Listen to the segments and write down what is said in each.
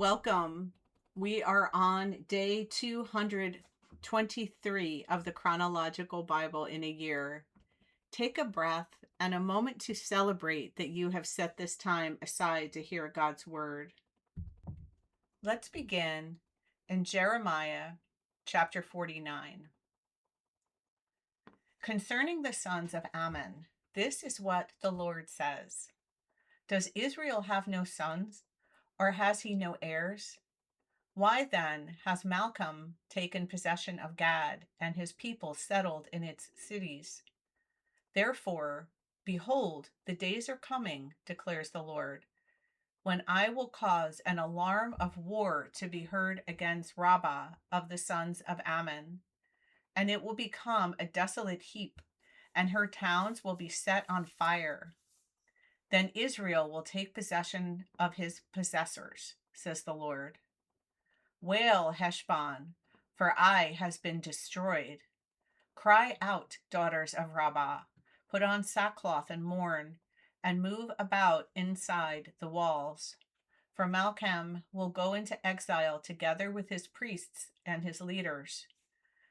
Welcome. We are on day 223 of the chronological Bible in a year. Take a breath and a moment to celebrate that you have set this time aside to hear God's word. Let's begin in Jeremiah chapter 49. Concerning the sons of Ammon, this is what the Lord says. Does Israel have no sons, or has he no heirs? Why then has Malcolm taken possession of Gad, and his people settled in its cities? Therefore, behold, the days are coming, declares the Lord, when I will cause an alarm of war to be heard against Rabbah of the sons of Ammon, and it will become a desolate heap, and her towns will be set on fire. Then Israel will take possession of his possessors, says the Lord. Wail, Heshbon, for Ai has been destroyed. Cry out, daughters of Rabbah, put on sackcloth and mourn, and move about inside the walls. For Malcolm will go into exile together with his priests and his leaders.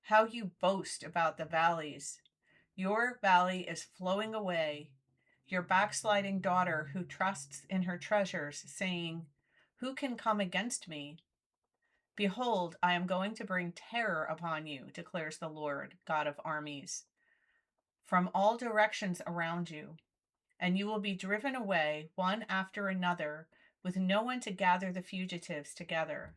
How you boast about the valleys! Your valley is flowing away. Your backsliding daughter who trusts in her treasures, saying, who can come against me? Behold, I am going to bring terror upon you, declares the Lord, God of armies, from all directions around you, and you will be driven away one after another, with no one to gather the fugitives together.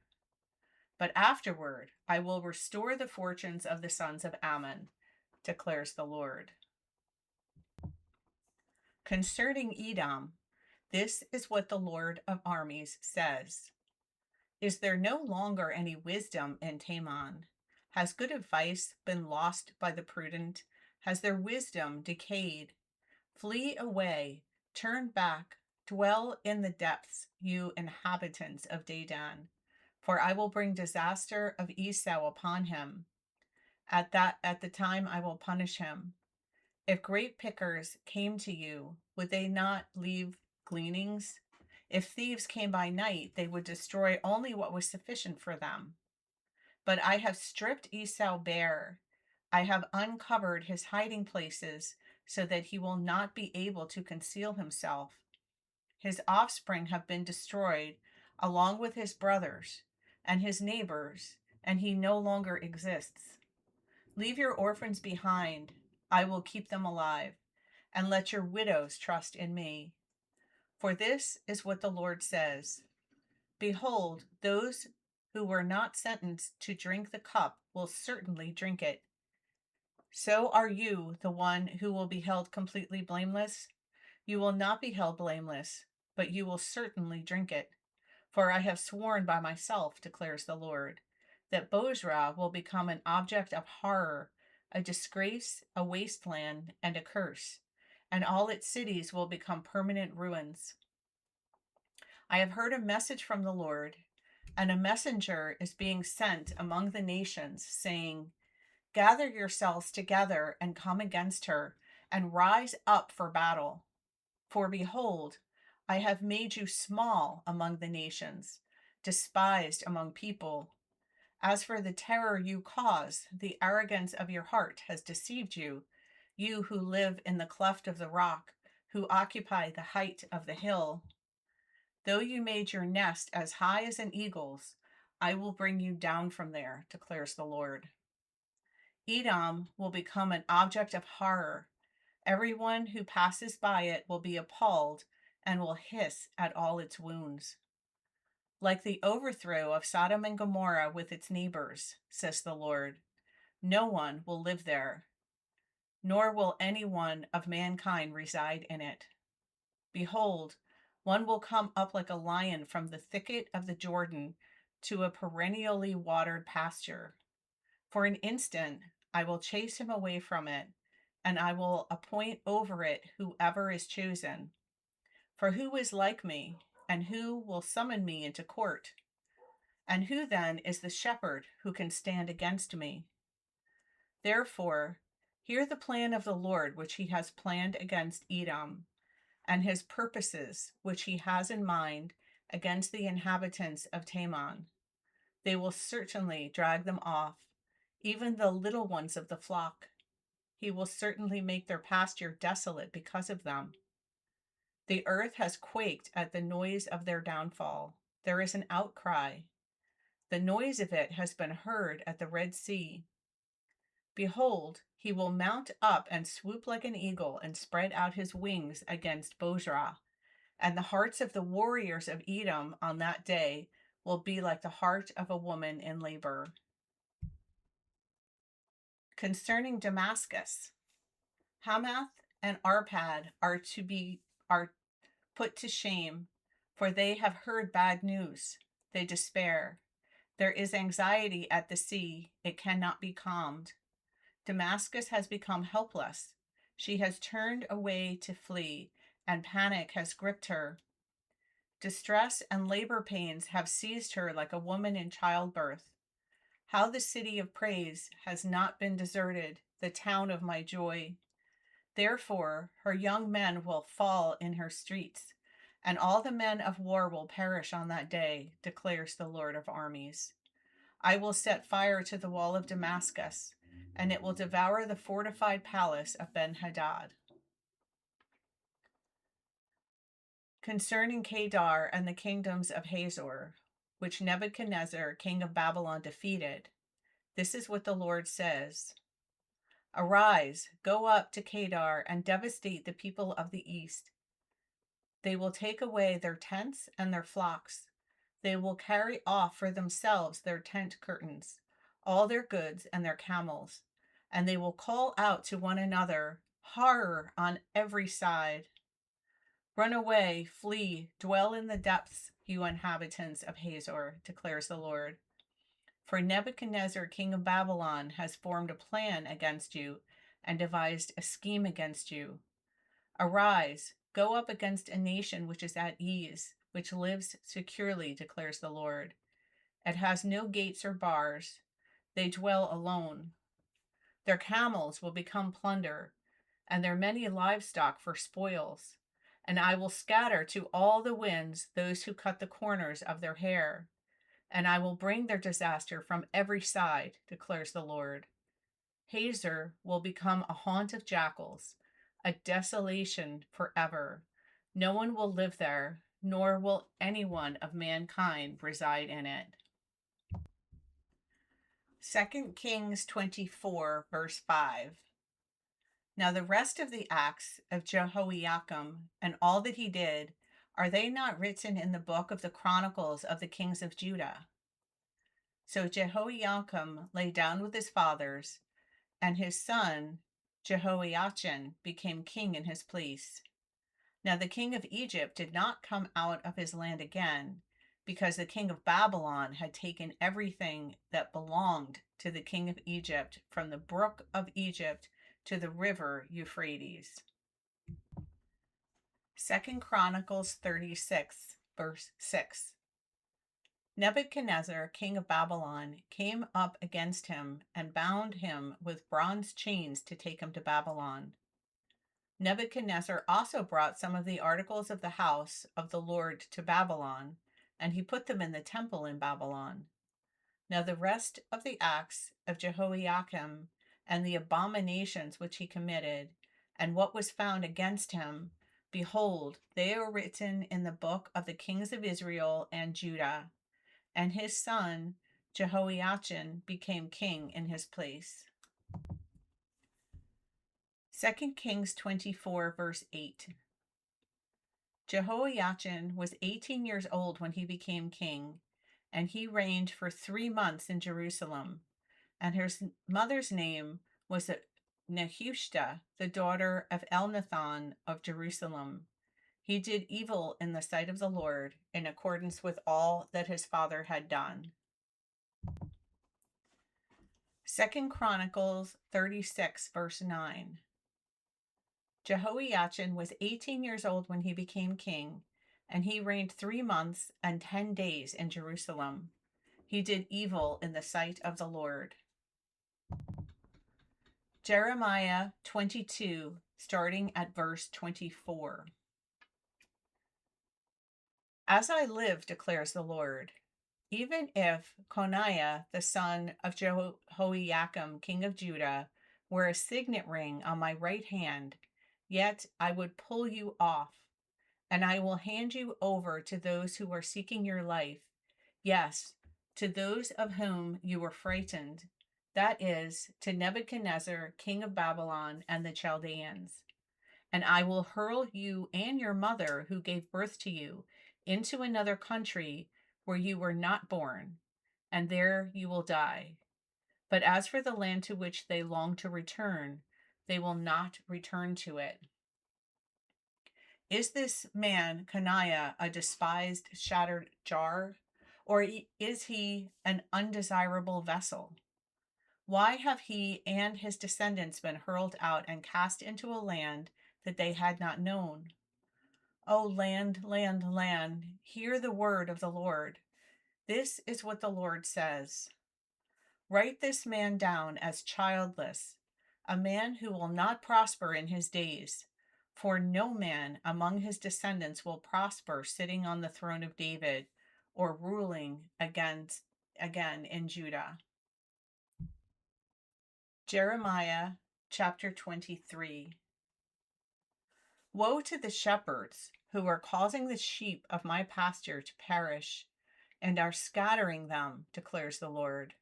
But afterward, I will restore the fortunes of the sons of Ammon, declares the Lord. Concerning Edom, this is what the Lord of armies says. Is there no longer any wisdom in Teman? Has good advice been lost by the prudent? Has their wisdom decayed? Flee away, turn back, dwell in the depths, you inhabitants of Dedan, for I will bring disaster of Esau upon him. At the time I will punish him. If grape pickers came to you, would they not leave gleanings? If thieves came by night, they would destroy only what was sufficient for them. But I have stripped Esau bare. I have uncovered his hiding places so that he will not be able to conceal himself. His offspring have been destroyed along with his brothers and his neighbors, and he no longer exists. Leave your orphans behind. I will keep them alive, and let your widows trust in me. For this is what the Lord says. Behold, those who were not sentenced to drink the cup will certainly drink it. So are you the one who will be held completely blameless? You will not be held blameless, but you will certainly drink it. For I have sworn by myself, declares the Lord, that Bozrah will become an object of horror, a disgrace, a wasteland, and a curse, and all its cities will become permanent ruins. I have heard a message from the Lord, and a messenger is being sent among the nations, saying, gather yourselves together and come against her, and rise up for battle. For behold, I have made you small among the nations, despised among people. As for the terror you cause, the arrogance of your heart has deceived you, you who live in the cleft of the rock, who occupy the height of the hill. Though you made your nest as high as an eagle's, I will bring you down from there, declares the Lord. Edom will become an object of horror. Everyone who passes by it will be appalled and will hiss at all its wounds. Like the overthrow of Sodom and Gomorrah with its neighbors, says the Lord, no one will live there, nor will any one of mankind reside in it. Behold, one will come up like a lion from the thicket of the Jordan to a perennially watered pasture. For an instant, I will chase him away from it, and I will appoint over it whoever is chosen. For who is like me, and who will summon me into court? And who then is the shepherd who can stand against me? Therefore, hear the plan of the Lord which he has planned against Edom, and his purposes which he has in mind against the inhabitants of Teman. They will certainly drag them off, even the little ones of the flock. He will certainly make their pasture desolate because of them. The earth has quaked at the noise of their downfall. There is an outcry. The noise of it has been heard at the Red Sea. Behold, he will mount up and swoop like an eagle and spread out his wings against Bozrah. And the hearts of the warriors of Edom on that day will be like the heart of a woman in labor. Concerning Damascus, Hamath and Arpad are put to shame, for they have heard bad news. They despair. There is anxiety at the sea, it cannot be calmed. Damascus has become helpless. She has turned away to flee, and panic has gripped her. Distress and labor pains have seized her like a woman in childbirth. How the city of praise has not been deserted, the town of my joy. Therefore, her young men will fall in her streets, and all the men of war will perish on that day, declares the Lord of armies. I will set fire to the wall of Damascus, and it will devour the fortified palace of Ben-Hadad. Concerning Kedar and the kingdoms of Hazor, which Nebuchadnezzar, king of Babylon, defeated, this is what the Lord says. Arise, go up to Kedar and devastate the people of the east. They will take away their tents and their flocks. They will carry off for themselves their tent curtains, all their goods and their camels, and they will call out to one another, horror on every side. Run away, flee, dwell in the depths, you inhabitants of Hazor, declares the Lord. For Nebuchadnezzar, king of Babylon, has formed a plan against you and devised a scheme against you. Arise, go up against a nation which is at ease, which lives securely, declares the Lord. It has no gates or bars. They dwell alone. Their camels will become plunder, and their many livestock for spoils. And I will scatter to all the winds those who cut the corners of their hair. And I will bring their disaster from every side, declares the Lord. Hazor will become a haunt of jackals, a desolation forever. No one will live there, nor will anyone of mankind reside in it. 2 Kings 24, verse 5. Now the rest of the acts of Jehoiakim and all that he did, are they not written in the book of the Chronicles of the kings of Judah? So Jehoiakim lay down with his fathers, and his son Jehoiachin became king in his place. Now the king of Egypt did not come out of his land again, because the king of Babylon had taken everything that belonged to the king of Egypt from the brook of Egypt to the river Euphrates. 2 Chronicles 36, verse 6. Nebuchadnezzar, king of Babylon, came up against him and bound him with bronze chains to take him to Babylon. Nebuchadnezzar also brought some of the articles of the house of the Lord to Babylon, and he put them in the temple in Babylon. Now the rest of the acts of Jehoiakim and the abominations which he committed, and what was found against him, behold, they are written in the book of the kings of Israel and Judah. And his son Jehoiachin became king in his place. 2 Kings 24, verse 8. Jehoiachin was 18 years old when he became king, and he reigned for 3 months in Jerusalem. And his mother's name was Nehushta, the daughter of Elnathan of Jerusalem. He did evil in the sight of the Lord, in accordance with all that his father had done. 2 Chronicles 36, verse 9. Jehoiachin was 18 years old when he became king, and he reigned 3 months and 10 days in Jerusalem. He did evil in the sight of the Lord. Jeremiah 22, starting at verse 24. As I live, declares the Lord, even if Coniah, the son of Jehoiakim, king of Judah, were a signet ring on my right hand, yet I would pull you off, and I will hand you over to those who are seeking your life. Yes, to those of whom you were frightened, that is, to Nebuchadnezzar, king of Babylon, and the Chaldeans. And I will hurl you and your mother, who gave birth to you, into another country where you were not born, and there you will die. But as for the land to which they long to return, they will not return to it. Is this man, Coniah, a despised, shattered jar? Or is he an undesirable vessel? Why have he and his descendants been hurled out and cast into a land that they had not known? O land, land, land, hear the word of the Lord. This is what the Lord says. Write this man down as childless, a man who will not prosper in his days. For no man among his descendants will prosper sitting on the throne of David or ruling again in Judah. Jeremiah chapter 23. Woe to the shepherds who are causing the sheep of my pasture to perish and are scattering them, declares the Lord.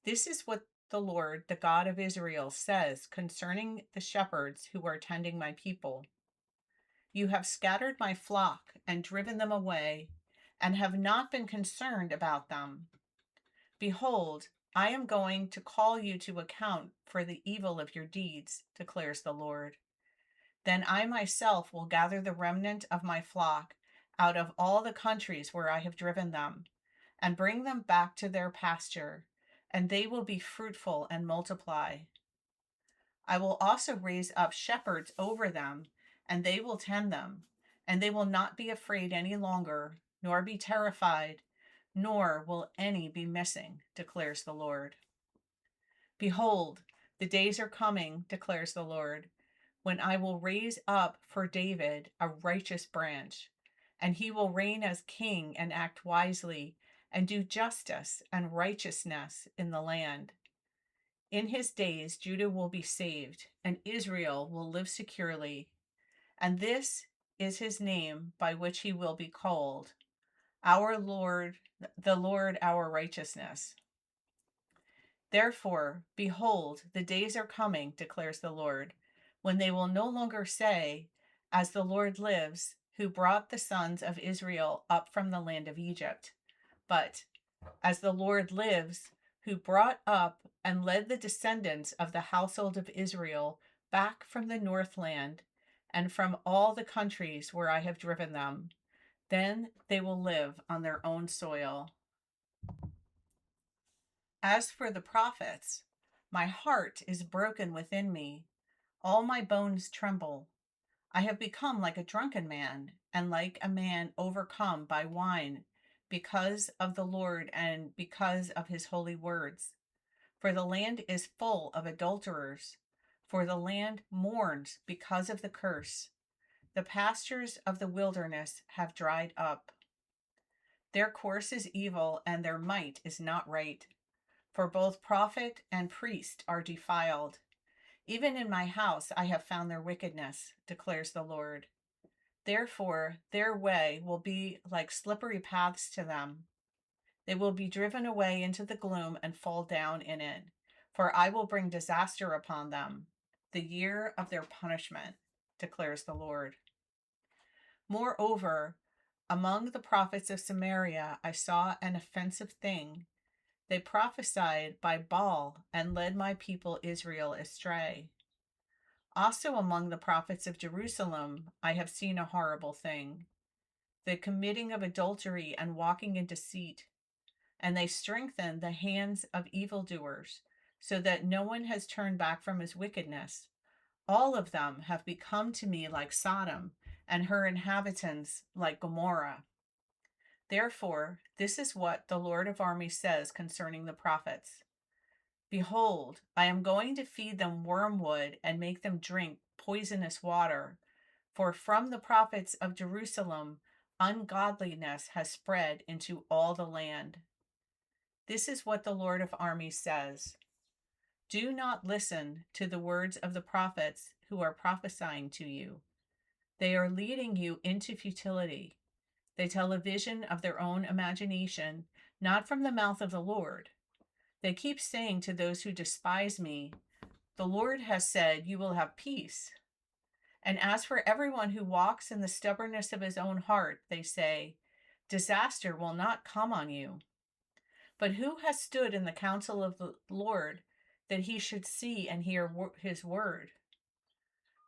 This is what the Lord, the God of Israel, says concerning the shepherds who are tending my people. You have scattered my flock and driven them away, and have not been concerned about them. Behold, I am going to call you to account for the evil of your deeds, declares the Lord. Then I myself will gather the remnant of my flock out of all the countries where I have driven them, and bring them back to their pasture, and they will be fruitful and multiply. I will also raise up shepherds over them, and they will tend them, and they will not be afraid any longer, nor be terrified, nor will any be missing, declares the Lord. Behold, the days are coming, declares the Lord, when I will raise up for David a righteous branch, and he will reign as king and act wisely and do justice and righteousness in the land. In his days, Judah will be saved, and Israel will live securely. And this is his name by which he will be called, our Lord, the Lord our righteousness. Therefore, behold, the days are coming, declares the Lord, when they will no longer say, as the Lord lives, who brought the sons of Israel up from the land of Egypt, but as the Lord lives, who brought up and led the descendants of the household of Israel back from the northland and from all the countries where I have driven them. Then they will live on their own soil. As for the prophets, my heart is broken within me. All my bones tremble. I have become like a drunken man, and like a man overcome by wine, because of the Lord and because of his holy words. For the land is full of adulterers, for the land mourns because of the curse. The pastures of the wilderness have dried up. Their course is evil, and their might is not right. For both prophet and priest are defiled. Even in my house I have found their wickedness, declares the Lord. Therefore, their way will be like slippery paths to them. They will be driven away into the gloom and fall down in it. For I will bring disaster upon them, the year of their punishment, declares the Lord. Moreover, among the prophets of Samaria I saw an offensive thing. They prophesied by Baal and led my people Israel astray. Also among the prophets of Jerusalem I have seen a horrible thing, the committing of adultery and walking in deceit, and they strengthen the hands of evildoers, so that no one has turned back from his wickedness. All of them have become to me like Sodom, and her inhabitants like Gomorrah. Therefore, this is what the Lord of armies says concerning the prophets. Behold, I am going to feed them wormwood and make them drink poisonous water. For from the prophets of Jerusalem Ungodliness has spread into all the land. This is what the Lord of armies says. Do not listen to the words of the prophets who are prophesying to you. They are leading you into futility. They tell a vision of their own imagination, not from the mouth of the Lord. They keep saying to those who despise me, the Lord has said, you will have peace. And as for everyone who walks in the stubbornness of his own heart, they say, disaster will not come on you. But who has stood in the counsel of the Lord that he should see and hear his word?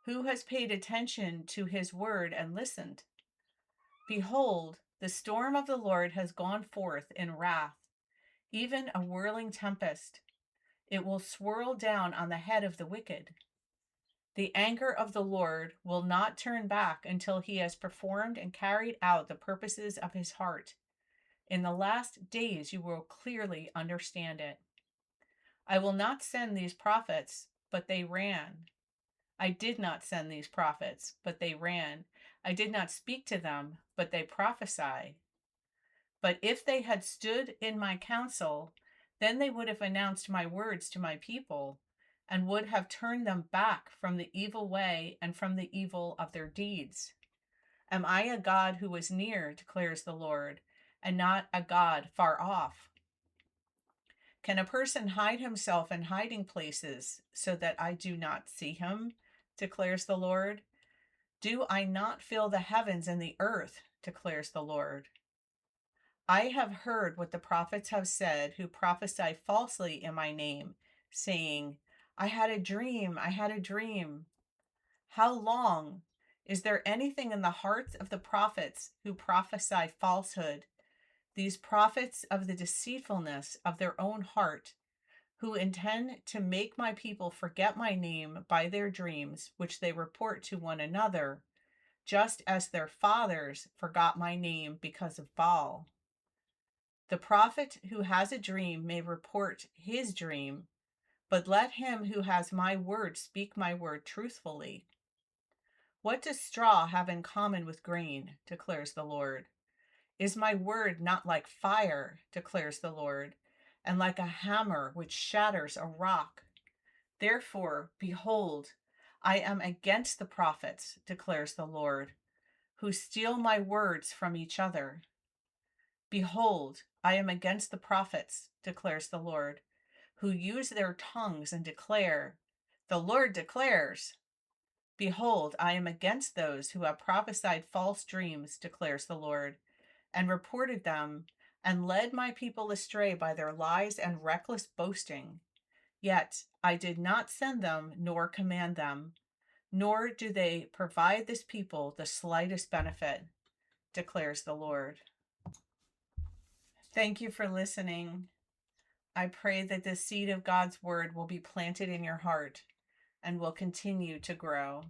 Who has paid attention to his word and listened? Behold, the storm of the Lord has gone forth in wrath, even a whirling tempest. It will swirl down on the head of the wicked. The anger of the Lord will not turn back until he has performed and carried out the purposes of his heart. In the last days you will clearly understand it. I will not send these prophets, but they ran. I did not send these prophets, but they ran. I did not speak to them, but they prophesy. But if they had stood in my counsel, then they would have announced my words to my people, and would have turned them back from the evil way and from the evil of their deeds. Am I a God who is near, declares the Lord, and not a God far off? Can a person hide himself in hiding places so that I do not see him, declares the Lord? Do I not fill the heavens and the earth, declares the Lord? I have heard what the prophets have said who prophesy falsely in my name, saying, I had a dream, I had a dream. How long? Is there anything in the hearts of the prophets who prophesy falsehood? These prophets of the deceitfulness of their own heart, who intend to make my people forget my name by their dreams, which they report to one another, just as their fathers forgot my name because of Baal. The prophet who has a dream may report his dream, but let him who has my word speak my word truthfully. What does straw have in common with grain, declares the Lord? Is my word not like fire, declares the Lord, and like a hammer which shatters a rock? Therefore, behold, I am against the prophets, declares the Lord, who steal my words from each other. Behold, I am against the prophets, declares the Lord, who use their tongues and declare, the Lord declares. Behold, I am against those who have prophesied false dreams, declares the Lord, and reported them, and led my people astray by their lies and reckless boasting. Yet I did not send them nor command them, nor do they provide this people the slightest benefit, declares the Lord. Thank you for listening. I pray that the seed of God's word will be planted in your heart and will continue to grow.